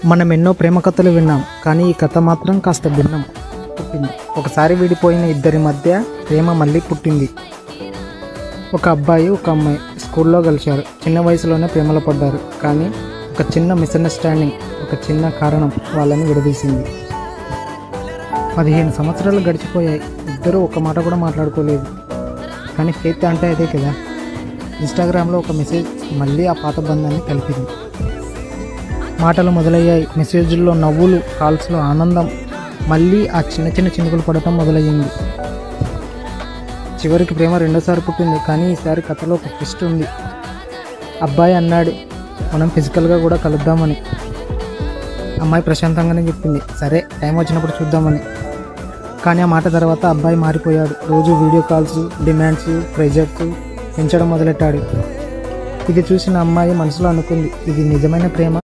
మనం ఎన్నో ప్రేమ కథలు విన్నాం, కానీ ఈ కథ మాత్రం కాస్త భిన్నం. పుట్టింది ఒకసారి విడిపోయిన ఇద్దరి మధ్య ప్రేమ మళ్ళీ పుట్టింది. ఒక అబ్బాయి ఒక అమ్మాయి స్కూల్లో కలిశారు. చిన్న వయసులోనే ప్రేమలో పడ్డారు. కానీ ఒక చిన్న మిస్అండర్స్టాండింగ్, ఒక చిన్న కారణం వాళ్ళని విడదీసింది. 15 సంవత్సరాలు గడిచిపోయాయి. ఇద్దరూ ఒక మాట కూడా మాట్లాడుకోలేదు. కానీ ఫెయిత్ అంటే అదే కదా. ఇన్స్టాగ్రామ్లో ఒక మెసేజ్ మళ్ళీ ఆ పాత బంధాన్ని కలిపింది. మాటలు మొదలయ్యాయి, మెసేజ్ల్లో నవ్వులు, కాల్స్లో ఆనందం. మళ్ళీ ఆ చిన్న చిన్న చినుకులు పడటం మొదలయ్యింది. చివరికి ప్రేమ రెండోసారి పుట్టింది. కానీ ఈసారి కథలో ఒక ట్విస్ట్ ఉంది. అబ్బాయి అన్నాడు, మనం ఫిజికల్గా కూడా కలుద్దామని. అమ్మాయి ప్రశాంతంగానే చెప్పింది, సరే టైం వచ్చినప్పుడు చూద్దామని. కానీ ఆ మాట తర్వాత అబ్బాయి మారిపోయాడు. రోజు వీడియో కాల్స్, డిమాండ్స్, ప్రెజర్స్ పెంచడం మొదలెట్టాడు. ఇది చూసిన అమ్మాయి మనసులో అనుకుంది, ఇది నిజమైన ప్రేమ